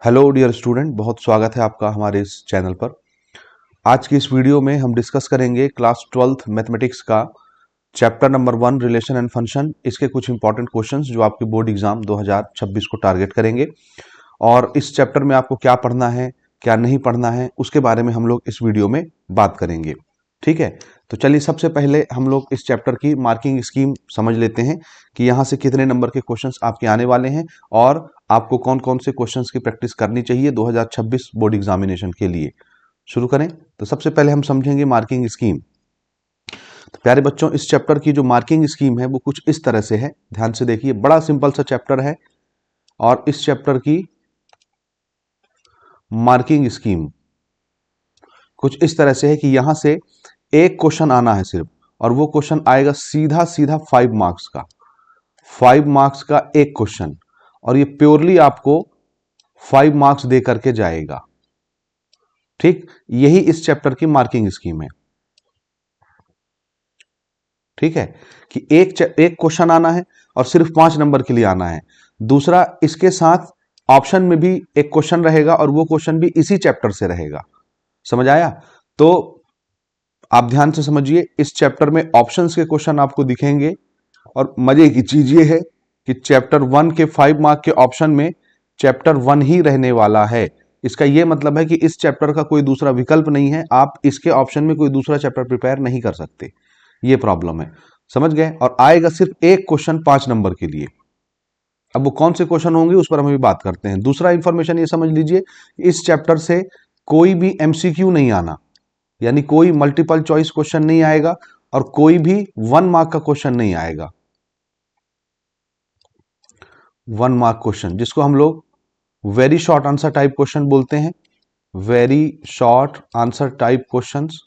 Hello dear student, बहुत स्वागत है आपका हमारे इस चैनल पर। आज की इस वीडियो में हम डिस्कस करेंगे क्लास 12th मैथमेटिक्स का chapter number 1 relation and function. इसके कुछ इंपॉर्टेंट क्वेश्चंस जो आपके बोर्ड एग्जाम 2026 को टारगेट करेंगे और इस चैप्टर में आपको क्या पढ़ना है क्या नहीं पढ़ना है उसके बारे में हम लोग इस वीडियो में बात करेंगे। ठीक है, तो चलिए सबसे पहले हम लोग इस चैप्टर की मार्किंग स्कीम समझ लेते हैं कि यहाँ से कितने नंबर के क्वेश्चंस आपके आने वाले हैं और आपको कौन कौन से क्वेश्चंस की प्रैक्टिस करनी चाहिए 2026 बोर्ड एग्जामिनेशन के लिए। शुरू करें तो सबसे पहले हम समझेंगे मार्किंग स्कीम। तो प्यारे बच्चों, इस चैप्टर की जो मार्किंग स्कीम है वो कुछ इस तरह से है। ध्यान से देखिए, बड़ा सिंपल सा चैप्टर है और इस चैप्टर की मार्किंग स्कीम कुछ इस तरह से है कि यहां से एक क्वेश्चन आना है सिर्फ, और वो क्वेश्चन आएगा सीधा सीधा 5 मार्क्स का। 5 मार्क्स का एक क्वेश्चन, और ये प्योरली आपको 5 मार्क्स दे करके जाएगा। ठीक, यही इस चैप्टर की मार्किंग स्कीम है। ठीक है कि एक क्वेश्चन आना है और सिर्फ 5 नंबर के लिए आना है। दूसरा, इसके साथ ऑप्शन में भी एक क्वेश्चन रहेगा और वो क्वेश्चन भी इसी चैप्टर से रहेगा। समझ आया? तो आप ध्यान से समझिए, इस चैप्टर में ऑप्शंस के क्वेश्चन आपको दिखेंगे और मजे की चीज ये है कि चैप्टर 1 के 5 मार्क के ऑप्शन में चैप्टर 1 ही रहने वाला है। इसका यह मतलब है कि इस चैप्टर का कोई दूसरा विकल्प नहीं है, आप इसके ऑप्शन में कोई दूसरा चैप्टर प्रिपेयर नहीं कर सकते। ये प्रॉब्लम है, समझ गए? और आएगा सिर्फ एक क्वेश्चन 5 नंबर के लिए। अब वो कौन से क्वेश्चन होंगे उस पर हम अभी बात करते हैं। दूसरा इंफॉर्मेशन ये समझ लीजिए, इस चैप्टर से कोई भी एमसीक्यू नहीं आना, यानी कोई मल्टीपल चॉइस क्वेश्चन नहीं आएगा और कोई भी 1 मार्क का क्वेश्चन नहीं आएगा। 1 मार्क क्वेश्चन जिसको हम लोग very short answer type question बोलते हैं, very short answer type questions.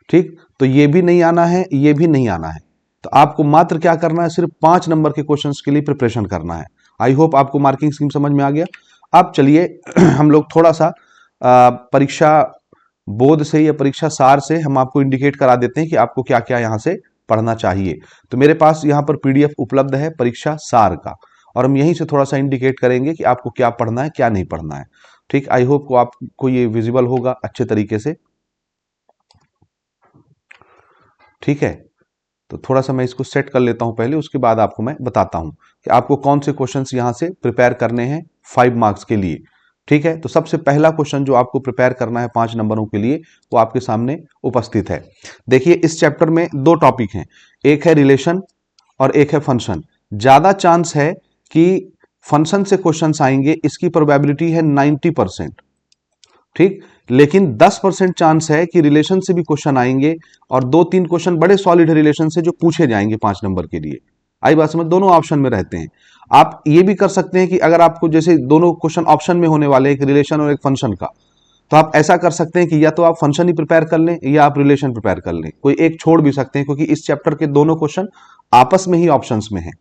ठीक, तो ये भी नहीं आना है, ये भी नहीं आना है। तो आपको मात्र क्या करना है, सिर्फ 5 नंबर के क्वेश्चंस के लिए प्रिपरेशन करना है। आई होप आपको मार्किंग स्कीम समझ में आ गया। अब चलिए हम लोग थोड़ा सा परीक्षा बोर्ड से या परीक्षा सार से हम आपको इंडिकेट करा देते हैं कि आपको क्या क्या यहां से पढ़ना चाहिए। तो मेरे पास यहां पर पीडीएफ उपलब्ध है परीक्षा सार का, और हम यहीं से थोड़ा सा इंडिकेट करेंगे कि आपको क्या पढ़ना है क्या नहीं पढ़ना है। ठीक, आई होप को आपको ये विजिबल होगा अच्छे तरीके से। ठीक है, तो थोड़ा सा मैं इसको सेट कर लेता हूं पहले, उसके बाद आपको मैं बताता हूं कि आपको कौन से क्वेश्चंस यहां से प्रिपेयर करने हैं 5 मार्क्स के लिए। ठीक है, तो सबसे पहला क्वेश्चन जो आपको प्रिपेयर करना है 5 नंबरों के लिए वो आपके सामने उपस्थित है। देखिए, इस चैप्टर में 2 टॉपिक हैं, एक है रिलेशन और एक है फंक्शन। ज्यादा चांस है कि फंक्शन से क्वेश्चंस आएंगे, इसकी प्रोबेबिलिटी है 90%। ठीक, लेकिन 10% चांस है कि रिलेशन से भी क्वेश्चन आएंगे और 2-3 क्वेश्चन बड़े सॉलिड रिलेशन से जो पूछे जाएंगे 5 नंबर के लिए। आई बात समझ? दोनों ऑप्शन में रहते हैं। आप ये भी कर सकते हैं कि अगर आपको जैसे दोनों क्वेश्चन ऑप्शन में होने वाले, एक रिलेशन और एक फंक्शन का, तो आप ऐसा कर सकते हैं कि या तो आप फंक्शन ही प्रिपेयर कर लें या आप रिलेशन प्रिपेयर कर लें, कोई एक छोड़ भी सकते हैं, क्योंकि इस चैप्टर के दोनों क्वेश्चन आपस में ही ऑप्शंस में है,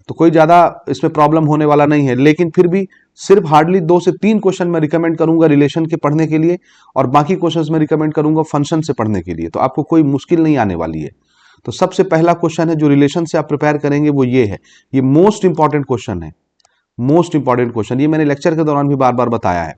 तो कोई ज्यादा इसमें प्रॉब्लम होने वाला नहीं है। लेकिन फिर भी सिर्फ हार्डली 2 से 3 क्वेश्चन मैं रिकमेंड करूंगा रिलेशन के पढ़ने के लिए, और बाकी क्वेश्चंस मैं रिकमेंड करूंगा फंक्शन से पढ़ने के लिए, तो आपको कोई मुश्किल नहीं आने वाली है। तो सबसे पहला क्वेश्चन है जो रिलेशन से आप प्रिपेयर करेंगे वो ये है, ये मोस्ट इंपॉर्टेंट क्वेश्चन है। मोस्ट इंपॉर्टेंट क्वेश्चन, ये मैंने लेक्चर के दौरान भी बार बार बताया है।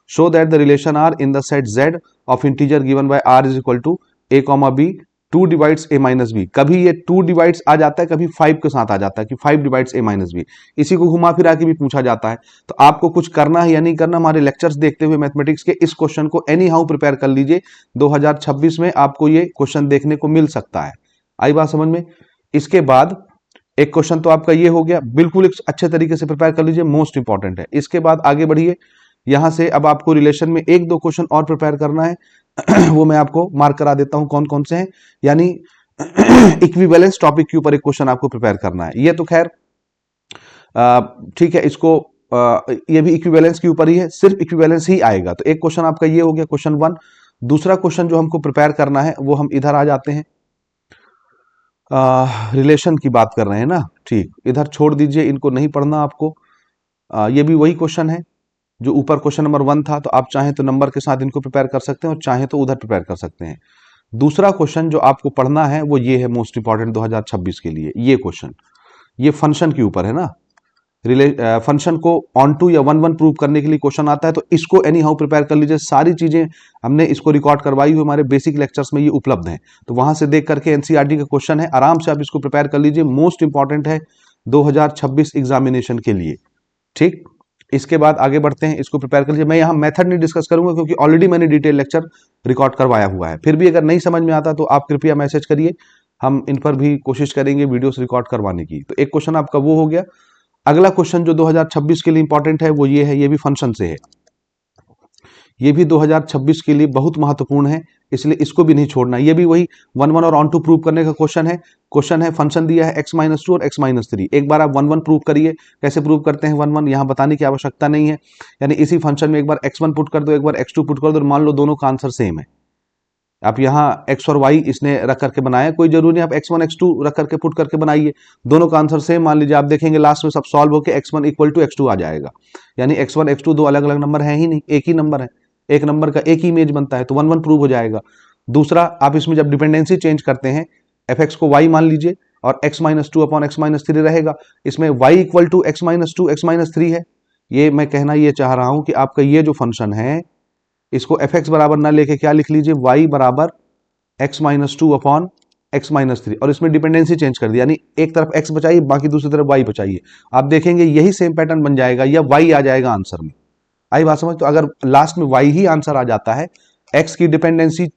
Show that the relation R in the set Z of integer given by R is equal to A comma B 2 divides A minus B. कभी ये 2 डिवाइड्स आ जाता है, कभी 5 के साथ आ जाता है कि 5 डिवाइड्स ए माइनस बी। इसी को घुमा फिरा के भी पूछा जाता है। तो आपको कुछ करना है या नहीं करना, हमारे लेक्चर्स देखते हुए मैथमेटिक्स के इस क्वेश्चन को एनी हाउ प्रिपेयर कर लीजिए। 2026 में आपको ये क्वेश्चन देखने को मिल सकता है। आई बात समझ में? इसके बाद एक क्वेश्चन तो आपका ये हो गया, बिल्कुल एक अच्छे तरीके से प्रिपेयर कर लीजिए, मोस्ट इंपॉर्टेंट है। इसके बाद आगे बढ़िए, यहां से अब आपको रिलेशन में 1-2 क्वेश्चन और प्रिपेयर करना है वो मैं आपको मार्क करा देता हूं कौन कौन से हैं। यानी इक्विवेलेंस टॉपिक के ऊपर एक क्वेश्चन आपको प्रिपेयर करना है। ये तो खैर ठीक है, इसको ये भी इक्विवेलेंस के ऊपर ही है, सिर्फ इक्विवेलेंस ही आएगा। तो एक क्वेश्चन आपका ये हो गया, क्वेश्चन 1। दूसरा क्वेश्चन जो हमको प्रिपेयर करना है वो हम इधर आ जाते हैं, रिलेशन की बात कर रहे हैं ना। ठीक, इधर छोड़ दीजिए, इनको नहीं पढ़ना आपको। ये भी वही क्वेश्चन है जो ऊपर क्वेश्चन नंबर 1 था, तो आप चाहें तो नंबर के साथ इनको प्रिपेयर कर सकते हैं और चाहें तो उधर प्रिपेयर कर सकते हैं। दूसरा क्वेश्चन जो आपको पढ़ना है वो ये है, मोस्ट इंपॉर्टेंट 2026 के लिए ये क्वेश्चन, ये फंक्शन के ऊपर है ना। फंक्शन को ऑन टू या वन वन प्रूव करने के लिए क्वेश्चन आता है, तो इसको एनी हाउ प्रिपेयर कर लीजिए। सारी चीजें हमने इसको रिकॉर्ड करवाई हुई हमारे बेसिक लेक्चर्स में ये उपलब्ध हैं, तो वहां से देख करके एनसीईआरटी का क्वेश्चन है, आराम से आप इसको प्रिपेयर कर लीजिए। मोस्ट इंपॉर्टेंट है 2026 एग्जामिनेशन के लिए। ठीक, इसके बाद आगे बढ़ते हैं, इसको प्रिपेयर कर लीजिए। मैं यहाँ मेथड नहीं डिस्कस करूंगा क्योंकि ऑलरेडी मैंने डिटेल लेक्चर रिकॉर्ड करवाया हुआ है। फिर भी अगर नहीं समझ में आता तो आप कृपया मैसेज करिए, हम इन पर भी कोशिश करेंगे वीडियोस रिकॉर्ड करवाने की। तो एक क्वेश्चन आपका वो हो गया। अगला क्वेश्चन जो 2026 के लिए इंपॉर्टेंट है वो ये है, ये भी फंक्शन से है, ये भी 2026 के लिए बहुत महत्वपूर्ण है, इसलिए इसको भी नहीं छोड़ना। ये भी वही वन वन और ऑन टू प्रूव करने का क्वेश्चन है। फंक्शन दिया है x-2 और x-3। एक बार आप वन वन प्रूव करिए। कैसे प्रूव करते हैं वन वन, यहाँ बताने की आवश्यकता नहीं है। यानी इसी फंक्शन में एक बार x1 पुट कर दो, एक बार x2 पुट कर दो, मान लो दोनों का आंसर सेम है। आप यहाँ x और y इसने रख करके बनाया, कोई जरूरी नहीं आप x1 x2 रख करके पुट करके बनाइए, दोनों का आंसर सेम मान लीजिए। आप देखेंगे लास्ट में सब सॉल्व होकर x1 इक्वल टू x2 आ जाएगा। यानी x1 x2 दो अलग अलग नंबर है ही नहीं, एक ही नंबर है, एक नंबर का एक ही इमेज बनता है, तो वन वन प्रूव हो जाएगा। दूसरा, आप इसमें जब डिपेंडेंसी चेंज करते हैं, fx को y मान लीजिए और x-2 अपॉन x-3 रहेगा। इसमें y equal to x-2 x-3 है। ये मैं कहना ये चाह रहा हूं कि आपका ये जो फंक्शन है, इसको fx बराबर ना लेके क्या लिख लीजिए, y बराबर x-2 अपॉन x-3, और इसमें डिपेंडेंसी चेंज कर दी, यानी एक तरफ x बचाइए, बाकी दूसरी तरफ y बचाइए। आप देखेंगे यही सेम पैटर्न बन जाएगा, या y आ जाएगा आंसर में। आई बात समझ? तो अगर लास्ट में y ही आंसर आ जाता है, x की डिपेंडेंसी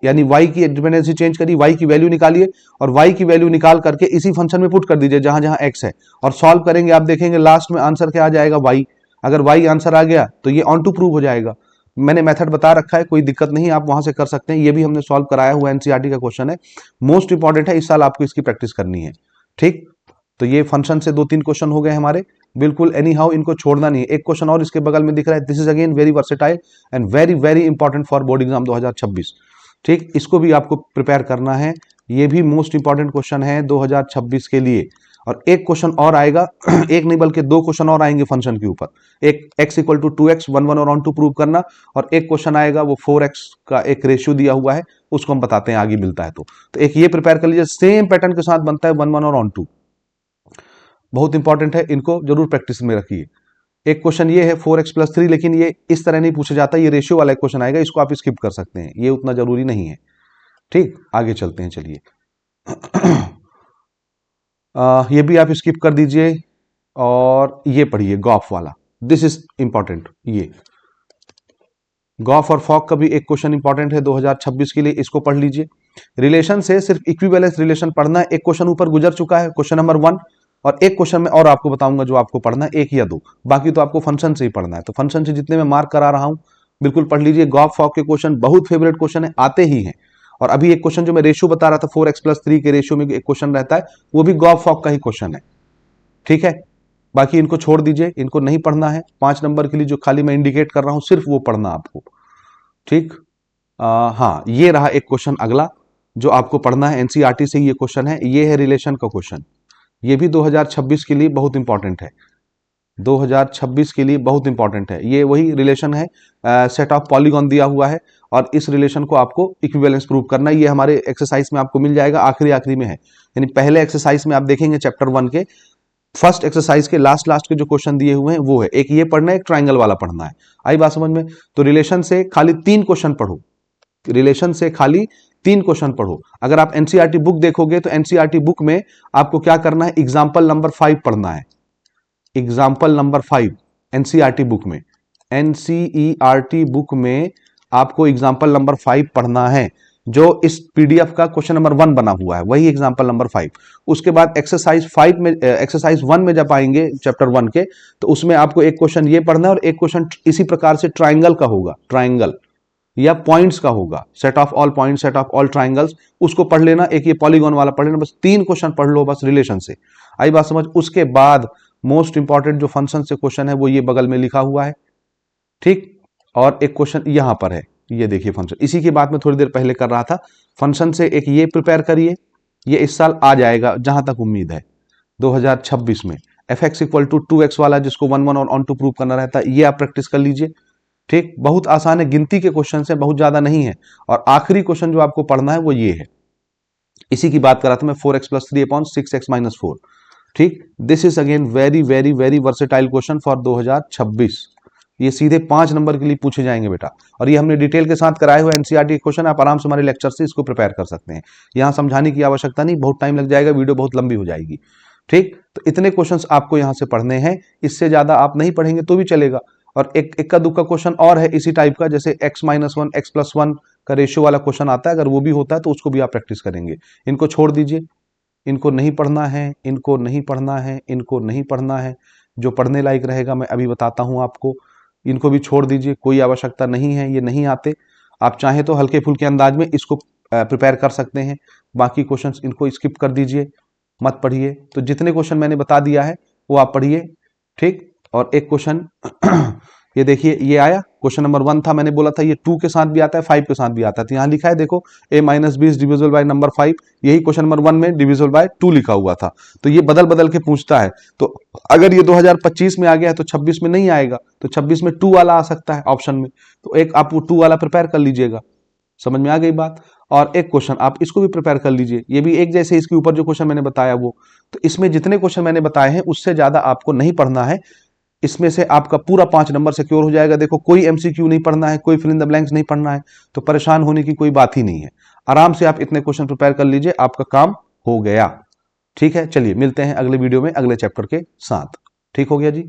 यानी y की डिपेंडेंसी चेंज करिए, y की वैल्यू निकालिए और y की वैल्यू निकाल करके इसी फंक्शन में पुट कर दीजिए जहां जहां x है, और सॉल्व करेंगे। आप देखेंगे लास्ट में आंसर क्या आ जाएगा, y। अगर y आंसर आ गया तो ये ऑन टू प्रूव हो जाएगा। मैंने मेथड बता रखा है, कोई दिक्कत नहीं, आप वहां से कर सकते हैं। ये भी हमने सॉल्व कराया हुआ एनसीईआरटी का क्वेश्चन है, मोस्ट इंपॉर्टेंट है, इस साल आपको इसकी प्रैक्टिस करनी है। ठीक, तो ये फंक्शन से 2-3 क्वेश्चन हो गए हमारे, बिल्कुल एनी हाउ इनको छोड़ना नहीं है। एक क्वेश्चन और इसके बगल में दिख रहा है, this is again very versatile and very very important for board exam 2026। ठीक, इसको भी आपको प्रिपेयर करना है, ये भी मोस्ट इंपॉर्टेंट क्वेश्चन है 2026 के लिए। और एक क्वेश्चन और आएगा, एक नहीं बल्कि 2 क्वेश्चन और आएंगे फंक्शन के ऊपर। एक x equal to 2x one one और ऑन टू प्रूव करना, और एक क्वेश्चन आएगा वो 4x का एक रेशियो दिया हुआ है, उसको हम बताते हैं आगे मिलता है। तो एक ये प्रिपेयर कर लीजिए, सेम पैटर्न के साथ बनता है वन वन और ऑन टू, बहुत इंपॉर्टेंट है, इनको जरूर प्रैक्टिस में रखिए। एक क्वेश्चन ये है 4x + 3, लेकिन ये इस तरह नहीं पूछा जाता, ये रेशियो वाला क्वेश्चन आएगा, इसको आप स्किप कर सकते हैं, ये उतना जरूरी नहीं है। ठीक, आगे चलते हैं, चलिए। ये भी आप स्किप कर दीजिए और ये पढ़िए गॉफ वाला, दिस इज इंपॉर्टेंट। ये गॉफ और फॉक का भी एक क्वेश्चन इंपॉर्टेंट है 2026 के लिए, इसको पढ़ लीजिए। रिलेशन से सिर्फ इक्विवेलेंस रिलेशन पढ़ना है, एक क्वेश्चन ऊपर गुजर चुका है, क्वेश्चन नंबर 1, और एक क्वेश्चन में और आपको बताऊंगा जो आपको पढ़ना है, 1 या 2, बाकी तो आपको फंक्शन से ही पढ़ना है। तो फंक्शन से जितने मैं मार्क करा रहा हूं बिल्कुल पढ़ लीजिए। गॉफ फॉक के क्वेश्चन बहुत फेवरेट क्वेश्चन है, आते ही हैं। और अभी एक क्वेश्चन जो मैं रेशियो बता रहा था 4x + 3 के रेशियो में एक क्वेश्चन रहता है, वो भी गॉफ फॉक का ही क्वेश्चन है। ठीक है, बाकी इनको छोड़ दीजिए, इनको नहीं पढ़ना है। 5 नंबर के लिए जो खाली मैं इंडिकेट कर रहा हूं सिर्फ वो पढ़ना आपको। ठीक, हाँ, ये रहा एक क्वेश्चन अगला जो आपको पढ़ना है, एनसीईआरटी से ये क्वेश्चन है, ये है रिलेशन का क्वेश्चन। ये भी 2026 के लिए बहुत इंपॉर्टेंट है, 2026 के लिए बहुत इंपॉर्टेंट है। ये वही रिलेशन है, सेट ऑफ पॉलीगॉन दिया हुआ है और इस रिलेशन को आपको इक्विवेलेंस प्रूव करना है। ये हमारे एक्सरसाइज में आपको मिल जाएगा, आखिरी में है, यानी पहले एक्सरसाइज में आप देखेंगे चैप्टर 1 के फर्स्ट एक्सरसाइज के लास्ट के जो क्वेश्चन दिए हुए हैं वो है। एक ये पढ़ना है, एक ट्राइंगल वाला पढ़ना है। आई बात समझ में? तो रिलेशन से खाली 3 क्वेश्चन पढ़ो, रिलेशन से खाली 3 क्वेश्चन पढ़ो। अगर आप एनसीईआरटी बुक देखोगे तो एनसीईआरटी बुक में आपको क्या करना है, एग्जाम्पल नंबर 5 पढ़ना है। एग्जाम्पल नंबर 5 एनसीईआरटी बुक में, एनसीईआरटी बुक में आपको एग्जाम्पल नंबर 5 पढ़ना है, जो इस पीडीएफ का क्वेश्चन नंबर 1 बना हुआ है, वही एग्जाम्पल नंबर 5। उसके बाद एक्सरसाइज 1 में जब आएंगे चैप्टर 1 के, तो उसमें आपको एक क्वेश्चन ये पढ़ना है और एक क्वेश्चन इसी प्रकार से ट्राइंगल का होगा, ट्राइंगल या पॉइंट्स का होगा, set of all points, set of all triangles, उसको पढ़ लेना। एक ये पॉलीगॉन वाला पढ़ लेना, बस 3 क्वेश्चन पढ़ लो बस रिलेशन से। आई बात समझ? उसके बाद मोस्ट इंपॉर्टेंट जो फंक्शन से क्वेश्चन है वो ये बगल में लिखा हुआ है। ठीक, और एक क्वेश्चन यहां पर है, ये देखिए फंक्शन, इसी की बात मैं थोड़ी देर पहले कर रहा था। फंक्शन से एक ये प्रिपेयर करिए, ये इस साल आ जाएगा जहां तक उम्मीद है 2026 में। fx इक्वल टू 2x वाला जिसको 1 1 और ऑन टू प्रूव करना रहता है, ये आप प्रैक्टिस कर लीजिए। ठीक, बहुत आसान है, गिनती के क्वेश्चन है, बहुत ज्यादा नहीं है। और आखिरी क्वेश्चन जो आपको पढ़ना है वो ये है, इसी की बात कर रहा था मैं, 4x + 3 अपॉन 6x - 4। ठीक, this is again very very very versatile question for 2026। ये सीधे 5 नंबर के लिए पूछे जाएंगे बेटा, और ये हमने डिटेल के साथ कराए हुए एनसीईआरटी के क्वेश्चन, आप आराम से हमारे लेक्चर से इसको प्रिपेयर कर सकते हैं। यहाँ समझाने की आवश्यकता नहीं, बहुत टाइम लग जाएगा, वीडियो बहुत लंबी हो जाएगी। ठीक, तो इतने क्वेश्चंस आपको यहाँ से पढ़ने हैं, इससे ज्यादा आप नहीं पढ़ेंगे तो भी चलेगा। और एक इक्का दुक्का क्वेश्चन और है इसी टाइप का, जैसे x-1 x+1 का रेशियो वाला क्वेश्चन आता है, अगर वो भी होता है तो उसको भी आप प्रैक्टिस करेंगे। इनको छोड़ दीजिए, इनको नहीं पढ़ना है, इनको नहीं पढ़ना है, इनको नहीं पढ़ना है। जो पढ़ने लायक रहेगा मैं अभी बताता हूं आपको, इनको भी छोड़ दीजिए, कोई आवश्यकता नहीं है, ये नहीं आते। आप चाहें तो हल्के फुल्के अंदाज में इसको प्रिपेयर कर सकते हैं। बाकी क्वेश्चंस इनको स्किप कर दीजिए, मत पढ़िए। तो जितने क्वेश्चन मैंने बता दिया है वो आप पढ़िए। ठीक, और एक क्वेश्चन ये देखिए, ये आया क्वेश्चन नंबर 1 था, मैंने बोला था ये 2 के साथ भी आता है, 5 के साथ भी आता है। तो यहाँ लिखा है देखो, a-b is divisible by number 5, यही क्वेश्चन नंबर 1 में डिविजिबल बाय 2 लिखा हुआ था। तो ये बदल बदल के पूछता है, तो अगर ये 2025 में आ गया है तो 26 में नहीं आएगा, तो 26 में 2 वाला आ सकता है ऑप्शन में। तो एक आप वो 2 वाला प्रिपेयर कर लीजिएगा। समझ में आ गई बात? और एक क्वेश्चन आप इसको भी प्रिपेयर कर लीजिए, ये भी एक जैसे इसके ऊपर जो क्वेश्चन मैंने बताया वो। तो इसमें जितने क्वेश्चन मैंने बताए हैं उससे ज्यादा आपको नहीं पढ़ना है, इसमें से आपका पूरा 5 नंबर सिक्योर हो जाएगा। देखो, कोई एमसीक्यू नहीं पढ़ना है, कोई फिल इन द ब्लैंक्स नहीं पढ़ना है, तो परेशान होने की कोई बात ही नहीं है। आराम से आप इतने क्वेश्चन प्रिपेयर कर लीजिए, आपका काम हो गया। ठीक है, चलिए मिलते हैं अगले वीडियो में अगले चैप्टर के साथ। ठीक हो गया जी।